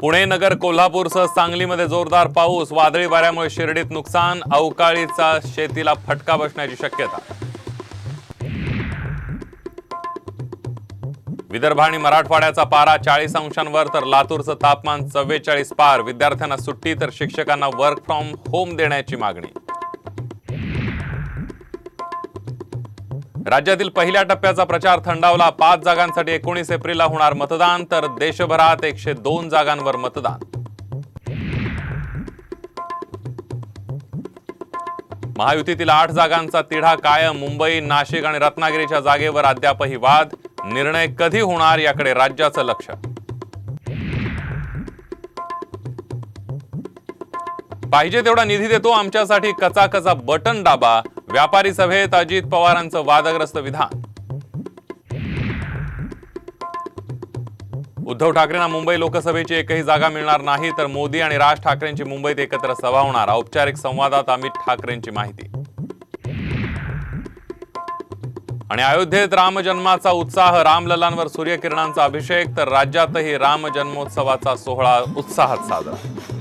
पुणे, नगर, कोल्हापूरसह सांगलीमध्ये जोरदार पाऊस, वादळी वाऱ्यामुळे शिर्डीत नुकसान, अवकाळीचा शेतीला फटका बसण्याची शक्यता। विदर्भ आणि मराठवाड्याचा पारा 40 अंशांवर तर लातूरचं तापमान 44 पार। विद्यार्थ्यांना सुट्टी तर शिक्षकांना वर्क फ्रॉम होम देण्याची मागणी। राज्यातील पहिल्या टप्प्याचा प्रचार थंडावला। 5 जागांसाठी 19 एप्रिलला होणार मतदान, तर देशभरात 102 जागांवर मतदान। महायुतीतील 8 जागांचा तिढा कायम। मुंबई, नाशिक आणि रत्नागिरीच्या जागेवर अद्यापही वाद। निर्णय कधी होणार याकडे राज्याचं लक्ष। पाहिजे तेवढा निधी देतो, आमच्यासाठी कचाकचा बटन दाबा। व्यापारी सभेत अजित पवारांचं वादग्रस्त विधान। उद्धव ठाकरेंना मुंबई लोकसभेची एकही जागा मिळणार नाही, तर मोदी आणि राज ठाकरेंची मुंबईत एकत्र सभा होणार। औपचारिक संवादात अमित ठाकरेंची माहिती। आणि अयोध्येत रामजन्माचा उत्साह, रामलल्लांवर सूर्यकिरणांचा अभिषेक, तर राज्यातही राम जन्मोत्सवाचा सोहळा उत्साहात साजरा।